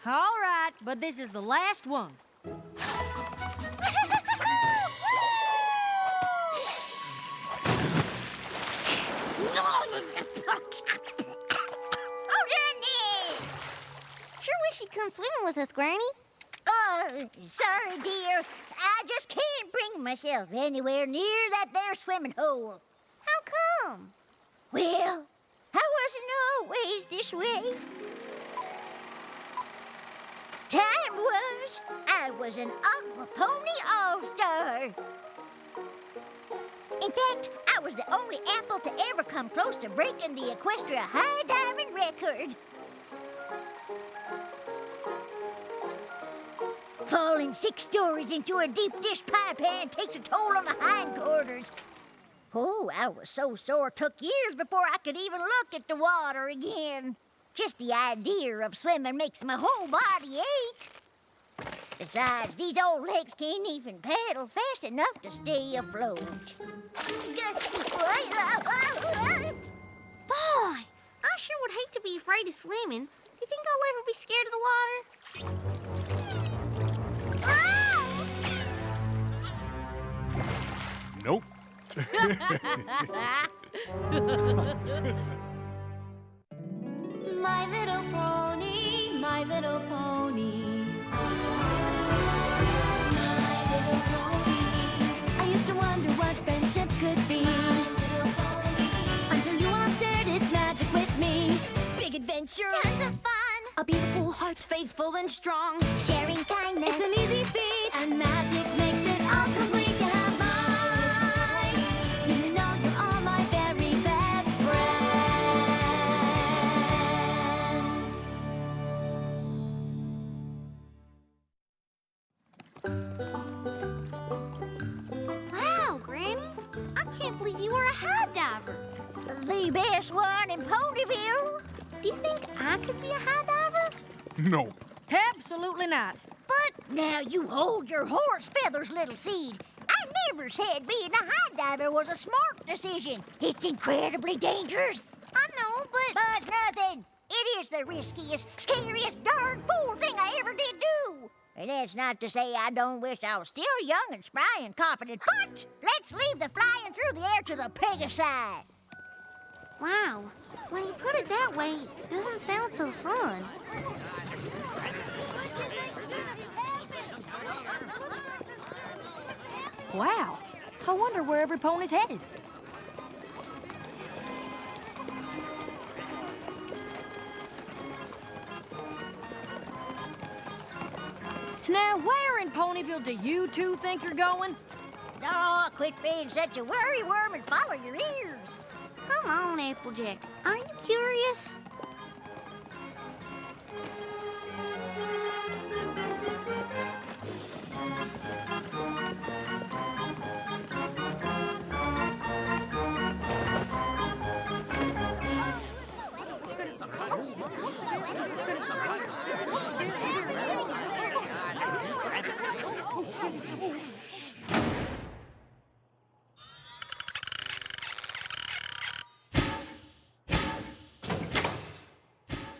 All right, but this is the last one. Sure wish you'd come swimming with us, Granny. Oh, sorry, dear. I just can't bring myself anywhere near that there swimming hole. How come? Well, I wasn't always this way. Time was, I was an Aqua Pony All-Star. In fact, I was the only apple to ever come close to breaking the Equestria high diving record. Falling 6 stories into a deep dish pie pan takes a toll on my hindquarters. Oh, I was so sore, took years before I could even look at the water again. Just the idea of swimming makes my whole body ache. Besides, these old legs can't even paddle fast enough to stay afloat. Boy, I sure would hate to be afraid of swimming. Do you think I'll ever be scared of the water? Nope. My little pony, my little pony. My little pony. I used to wonder what friendship could be. Until you all shared its magic with me. Big adventure. Tons of fun. A beautiful heart, faithful and strong. Sharing kindness. It's an easy feat, and magic makes it all complete. You have mine. Do you know you're all my very best friends. Wow, Granny. I can't believe you were a high diver. The best one in Ponyville. Do you think I could be a high diver? Nope. Absolutely not. But now you hold your horse feathers, little seed. I never said being a high diver was a smart decision. It's incredibly dangerous. I know, But nothing. It is the riskiest, scariest, darn fool thing I ever did do. And that's not to say I don't wish I was still young and spry and confident, but let's leave the flying through the air to the Pegasi. wow. When you put it that way, it doesn't sound so fun. Wow. I wonder where every pony's headed. Now, where in Ponyville do you two think you're going? No, quit being such a worry worm and follow your ears. Come on, Applejack. Aren't you curious?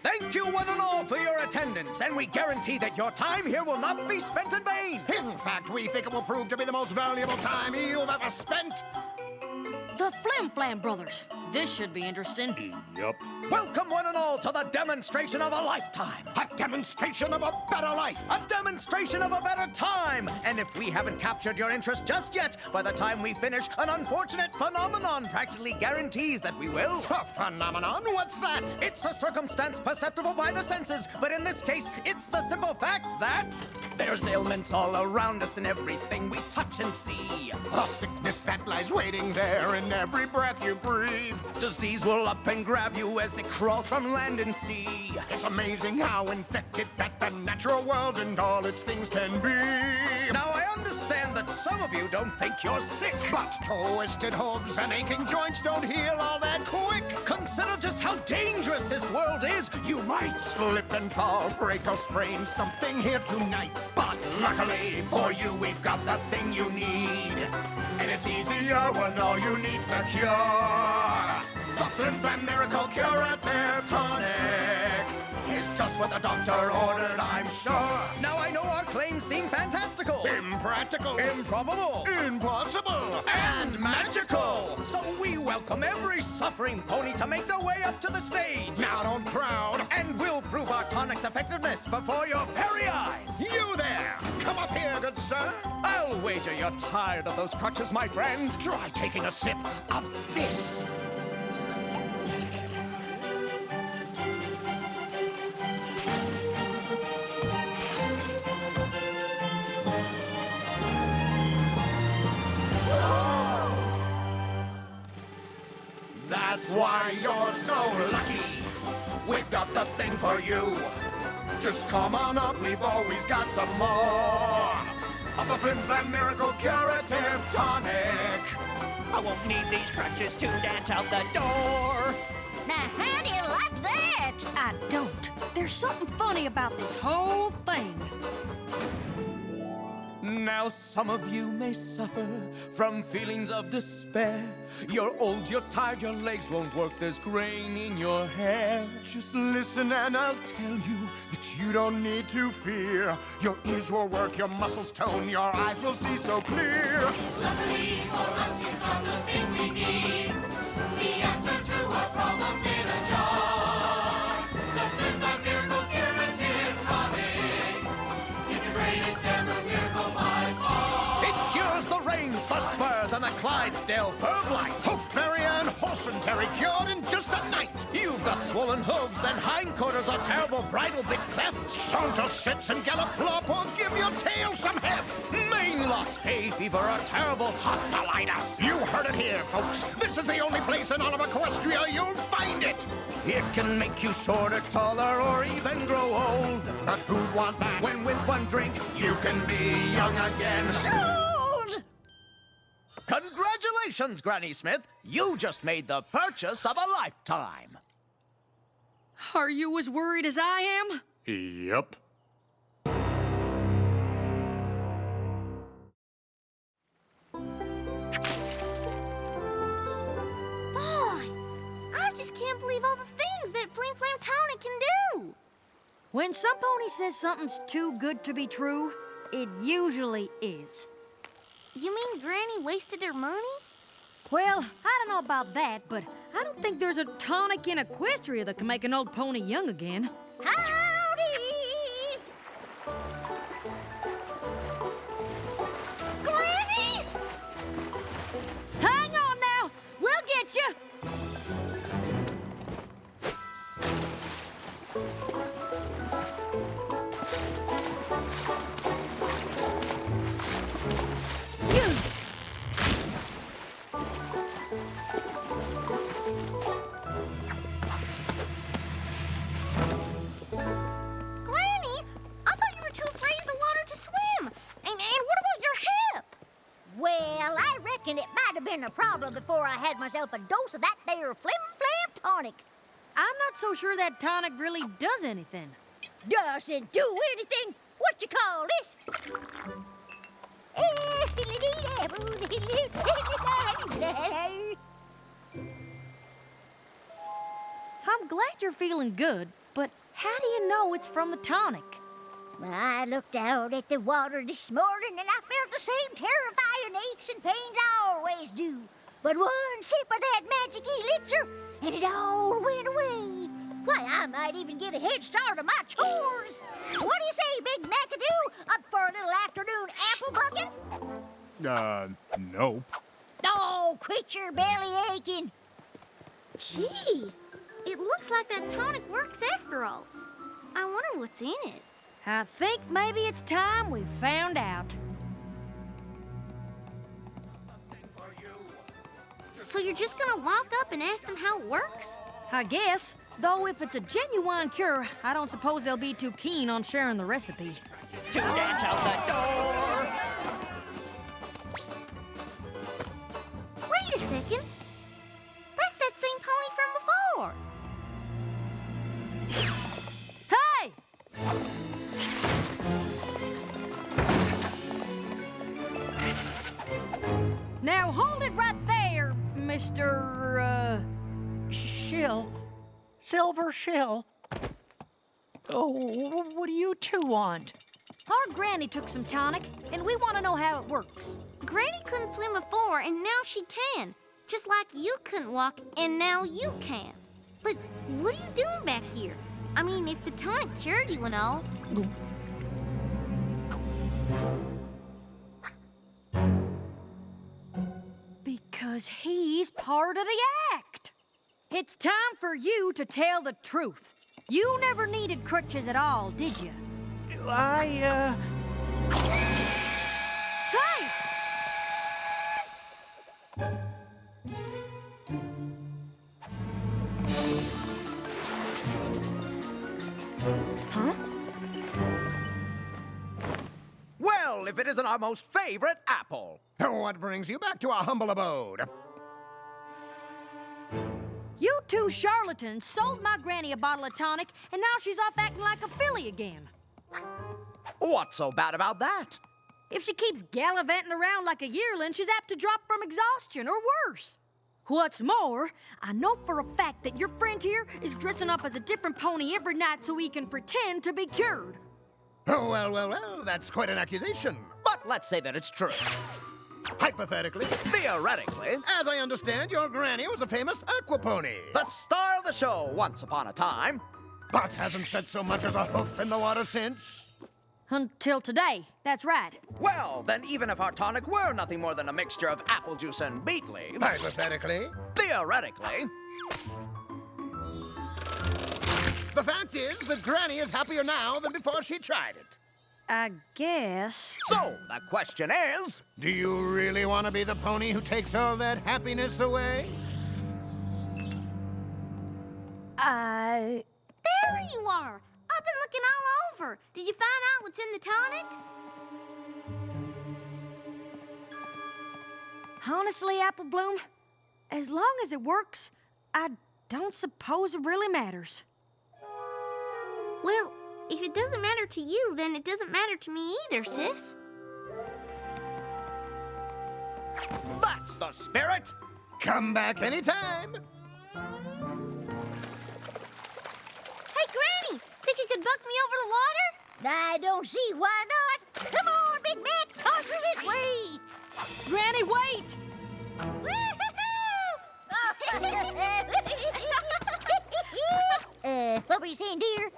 Thank you one and all for your attendance, and we guarantee that your time here will not be spent in vain. In fact, we think it will prove to be the most valuable time you've ever spent. The Flim Flam Brothers. This should be interesting. Yup. Welcome one and all to the demonstration of a lifetime. A demonstration of a better life. A demonstration of a better time. And if we haven't captured your interest just yet, by the time we finish, an unfortunate phenomenon practically guarantees that we will. A phenomenon? What's that? It's a circumstance perceptible by the senses, but in this case, it's the simple fact that there's ailments all around us in everything we touch and see. A sickness that lies waiting there in every breath you breathe. Disease will up and grab you as it crawls from land and sea. It's amazing how infected that the natural world and all its things can be. Now, I understand that some of you don't think you're sick. But twisted hooves and aching joints don't heal all that quick. Consider just how dangerous this world is. You might Slip and fall, break or sprain something here tonight. But luckily for you, we've got the thing you need. And it's easier when all you need's the cure. The Flim Flam Miracle Curative Tonic. is just what the doctor ordered, I'm sure. Now I know our claims seem fantastical, Impractical. improbable, Impossible. and magical. So we welcome every suffering pony to make their way up to the stage. Now don't crowd. And we'll prove our tonic's effectiveness before your very eyes. You there. Come up here, good sir. I'll wager you're tired of those crutches, my friend. Try taking a sip of this. That's why you're so lucky. We've got the thing for you. Just come on up, we've always got some more of the Flim Flam Miracle Curative Tonic. I won't need these crutches to dance out the door. Now, how do you like that? I don't. There's something funny about this whole thing. Now some of you may suffer from feelings of despair. You're old, you're tired, your legs won't work, there's grain in your hair. Just listen and I'll tell you that you don't need to fear. Your ears will work, your muscles tone, your eyes will see so clear. Luckily for us, you found the thing we need. The answer to our problems in a jar. The Flim Flam Miracle Curative Tonic is the greatest ever miracle by far. It cures the Rains, the Spurs, and the Clydesdale Fur Blight. Hoof-Fairy and Horsenterry cured in just a night. You've got swollen hooves and hindquarters, a terrible bridle bit cleft. Saunter, sits, and gallop plop will give your tail some heft. Mane loss, hay fever, a terrible tonsillitis. You heard it here, folks. This is the only place in all of Equestria you'll find it. It can make you shorter, taller, or even grow old. But who'd want that? When with one drink, you can be young again. Sold! Congratulations, Granny Smith. You just made the purchase of a lifetime. Are you as worried as I am? Yep. Boy, I just can't believe all the things that Flim Flam Tonic can do. When some pony says something's too good to be true, it usually is. You mean Granny wasted her money? Well, I don't know about that, but I don't think there's a tonic in Equestria that can make an old pony young again. Howdy! Granny! Hang on now! We'll get you! Granny, I thought you were too afraid of the water to swim. And what about your hip? Well, I reckon it might have been a problem before I had myself a dose of that there Flim Flam Tonic. I'm not so sure that tonic really does anything. Doesn't do anything. What you call this? I'm glad you're feeling good, but how do you know it's from the tonic? I looked out at the water this morning and I felt the same terrifying aches and pains I always do. But one sip of that magic elixir and it all went away. Why, I might even get a head start on my chores. What do you say, Big McAdoo? Up for a little afternoon apple bucking? No. Oh, quit your belly aching. Gee, it looks like that tonic works after all. I wonder what's in it. I think maybe it's time we found out. So you're just gonna walk up and ask them how it works? I guess. Though if it's a genuine cure, I don't suppose they'll be too keen on sharing the recipe. To dance out the door. Wait a second. That's that same pony from before. Hey! Now hold it right there, Mr. Shill. Silver Shill. Oh, what do you two want? Our granny took some tonic, and we want to know how it works. Granny couldn't swim before, and now she can. Just like you couldn't walk, and now you can. But what are you doing back here? I mean, if the tonic cured you and all. Because he's part of the act. It's time for you to tell the truth. You never needed crutches at all, did you? I, Hey! Huh? Well, if it isn't our most favorite apple. What brings you back to our humble abode? You two charlatans sold my granny a bottle of tonic, and now she's off acting like a filly again. What's so bad about that? If she keeps gallivanting around like a yearling, she's apt to drop from exhaustion or worse. What's more, I know for a fact that your friend here is dressing up as a different pony every night so he can pretend to be cured. Oh, well, that's quite an accusation. But let's say that it's true. Hypothetically, Theoretically, as I understand, your granny was a famous aquapony. the star of the show once upon a time. But hasn't set so much as a hoof in the water since. Until today, that's right. Well, then even if our tonic were nothing more than a mixture of apple juice and beet leaves, Hypothetically, theoretically, the fact is that Granny is happier now than before she tried it. I guess. so the question is, Do you really want to be the pony who takes all that happiness away? There you are. I've been looking all over. Did you find out what's in the tonic? Honestly, Apple Bloom, as long as it works, I don't suppose it really matters. Well, if it doesn't matter to you, then it doesn't matter to me either, sis. that's the spirit. Come back anytime. Hey, Granny, think you could buck me over the water? I don't see why not. Come on, Big Mac, toss her this way. Granny, wait! What were you saying, dear?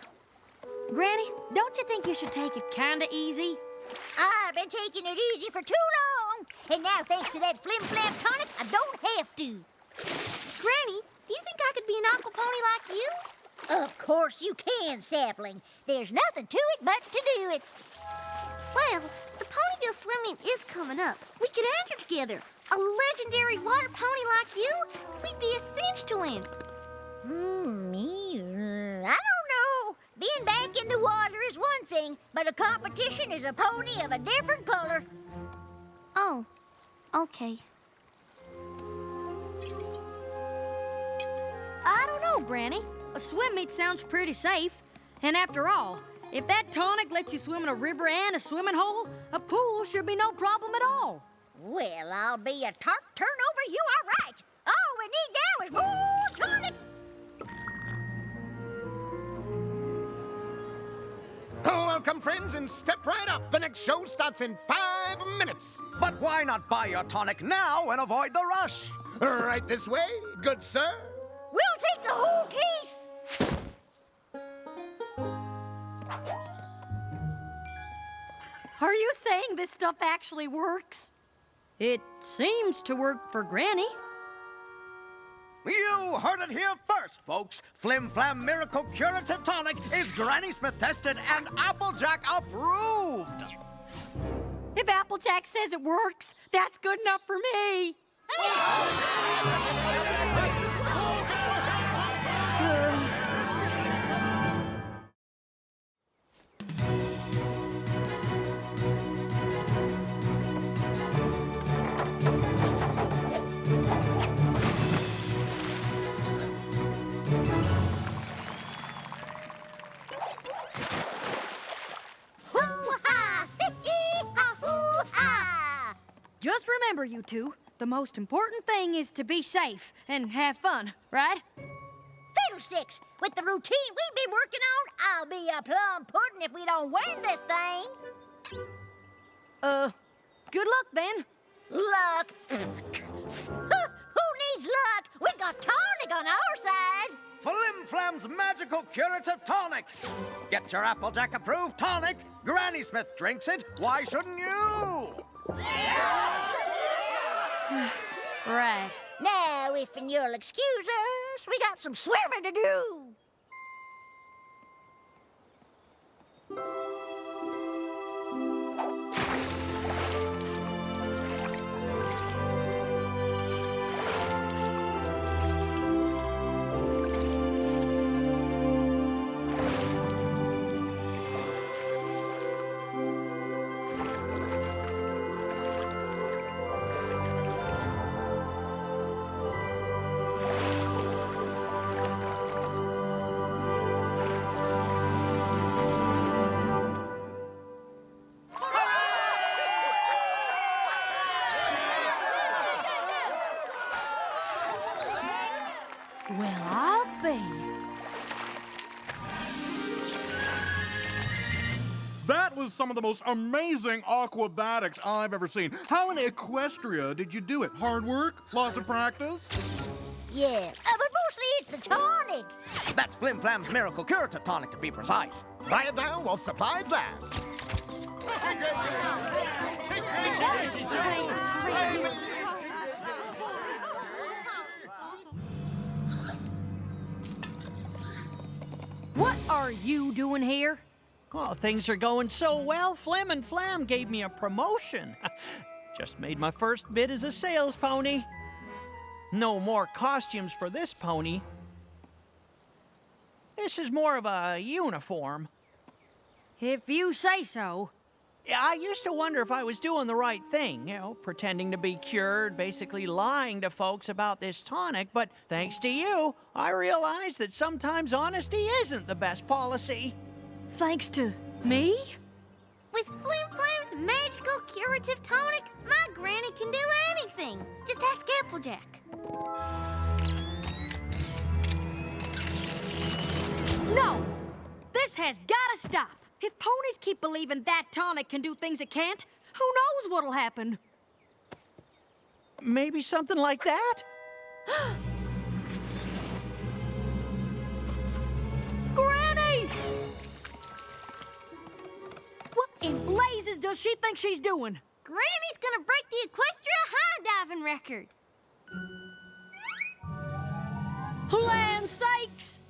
Granny, don't you think you should take it kinda easy? I've been taking it easy for too long, and now thanks to that flim-flam tonic, I don't have to. Granny, do you think I could be an aqua pony like you? Of course you can, Sapling. There's nothing to it but to do it. Well, the Ponyville swim meet is coming up. We could enter together. A legendary water pony like you? We'd be a cinch to win. I don't know. Being back in the water is one thing, but a competition is a pony of a different color. Oh, okay. I don't know, Granny. A swim meet sounds pretty safe. And after all, if that tonic lets you swim in a river and a swimming hole, a pool should be no problem at all. Well, I'll be a tart turnover. You are right. All we need now is more tonic. Welcome, friends, and step right up. The next show starts in 5 minutes. But why not buy your tonic now and avoid the rush? Right this way, good sir. We'll take the whole case. Are you saying this stuff actually works? It seems to work for Granny. You heard it here first, folks. Flim Flam Miracle Curative Tonic is Granny Smith tested and Applejack approved. If Applejack says it works, that's good enough for me. Hoo-ha! Hee-hee-ha! Hoo-ha! Just remember, you two, the most important thing is to be safe and have fun, right? fiddlesticks. With the routine we've been working on, I'll be a plum pudding if we don't win this thing. Good luck then. Luck? Who needs luck? We got tonic on our side. Flim Flam's magical curative tonic. Get your Applejack approved tonic. Granny Smith drinks it. Why shouldn't you? Right. Now, if you'll excuse us, we got some swimming to do. Well, I'll be. That was some of the most amazing aquabatics I've ever seen. How in Equestria did you do it? Hard work? Lots of practice? Yeah, but mostly it's the tonic. That's Flim Flam's miracle curative tonic, to be precise. Buy it now while supplies last. What are you doing here? Oh, things are going so well, Flim and Flam gave me a promotion. Just made my first bid as a sales pony. No more costumes for this pony. This is more of a uniform. If you say so. Yeah, I used to wonder if I was doing the right thing, pretending to be cured, basically lying to folks about this tonic, but thanks to you, I realized that sometimes honesty isn't the best policy. Thanks to me? With Flim Flam's magical curative tonic, my granny can do anything. Just ask Applejack. No! This has gotta stop! If ponies keep believing that tonic can do things it can't, who knows what'll happen? Maybe something like that? Granny! What in blazes does she think she's doing? Granny's gonna break the Equestria high diving record. Land sakes!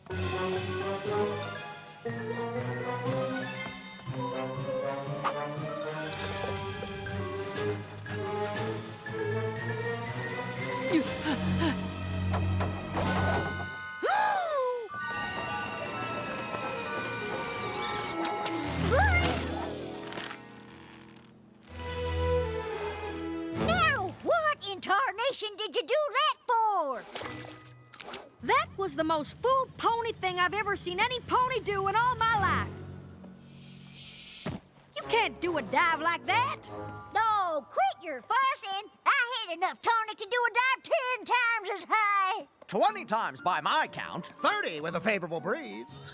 Now, what in tarnation did you do that for? That was the most fool pony thing I've ever seen any pony do in all my life. You can't do a dive like that. No, quit your fussing. I had enough tonic to do a dive 10 times as high. 20 times by my count. 30 with a favorable breeze.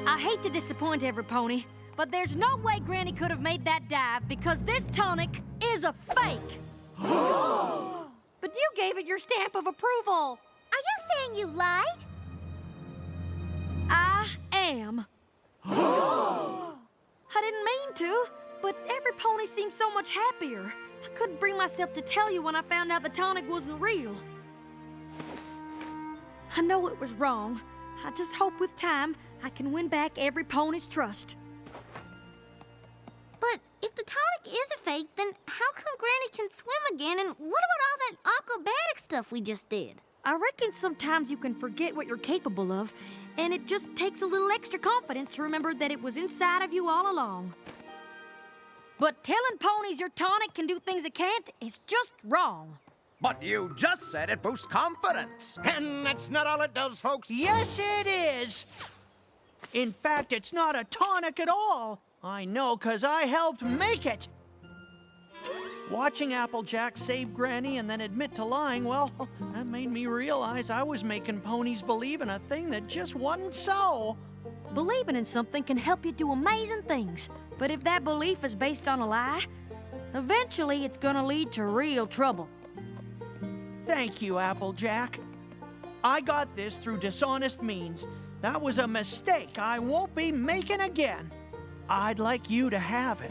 I hate to disappoint every pony, but there's no way Granny could have made that dive because this tonic is a fake. But you gave it your stamp of approval. Are you saying you lied? I am. I didn't mean to, but every pony seemed so much happier. I couldn't bring myself to tell you when I found out the tonic wasn't real. I know it was wrong. I just hope with time I can win back every pony's trust. But if the tonic is a fake, then how come Granny can swim again? And what about all that aquabatic stuff we just did? I reckon sometimes you can forget what you're capable of, and it just takes a little extra confidence to remember that it was inside of you all along. But telling ponies your tonic can do things it can't is just wrong. But you just said it boosts confidence. And that's not all it does, folks. Yes, it is. In fact, it's not a tonic at all. I know, 'cause I helped make it. Watching Applejack save Granny and then admit to lying, well, that made me realize I was making ponies believe in a thing that just wasn't so. Believing in something can help you do amazing things, but if that belief is based on a lie, eventually it's gonna lead to real trouble. Thank you, Applejack. I got this through dishonest means. That was a mistake I won't be making again. I'd like you to have it,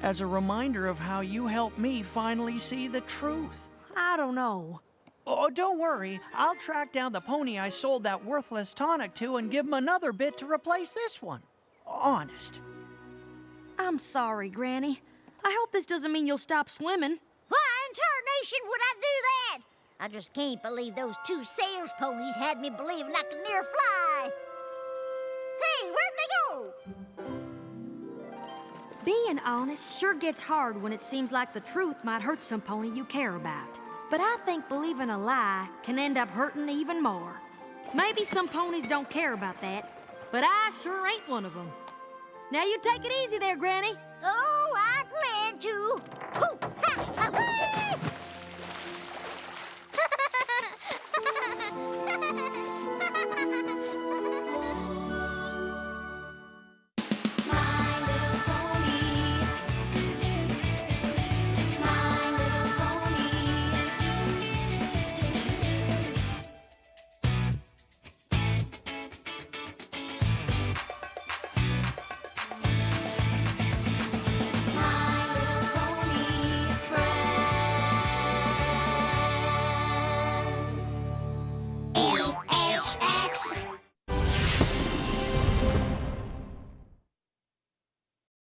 as a reminder of how you helped me finally see the truth. I don't know. Oh, don't worry. I'll track down the pony I sold that worthless tonic to and give him another bit to replace this one. Honest. I'm sorry, Granny. I hope this doesn't mean you'll stop swimming. Why in tarnation would I do that? I just can't believe those two sales ponies had me believing I could near fly. Hey, where'd they go? Being honest sure gets hard when it seems like the truth might hurt some pony you care about. But I think believing a lie can end up hurting even more. Maybe some ponies don't care about that, but I sure ain't one of them. Now you take it easy there, Granny. Oh, I plan to.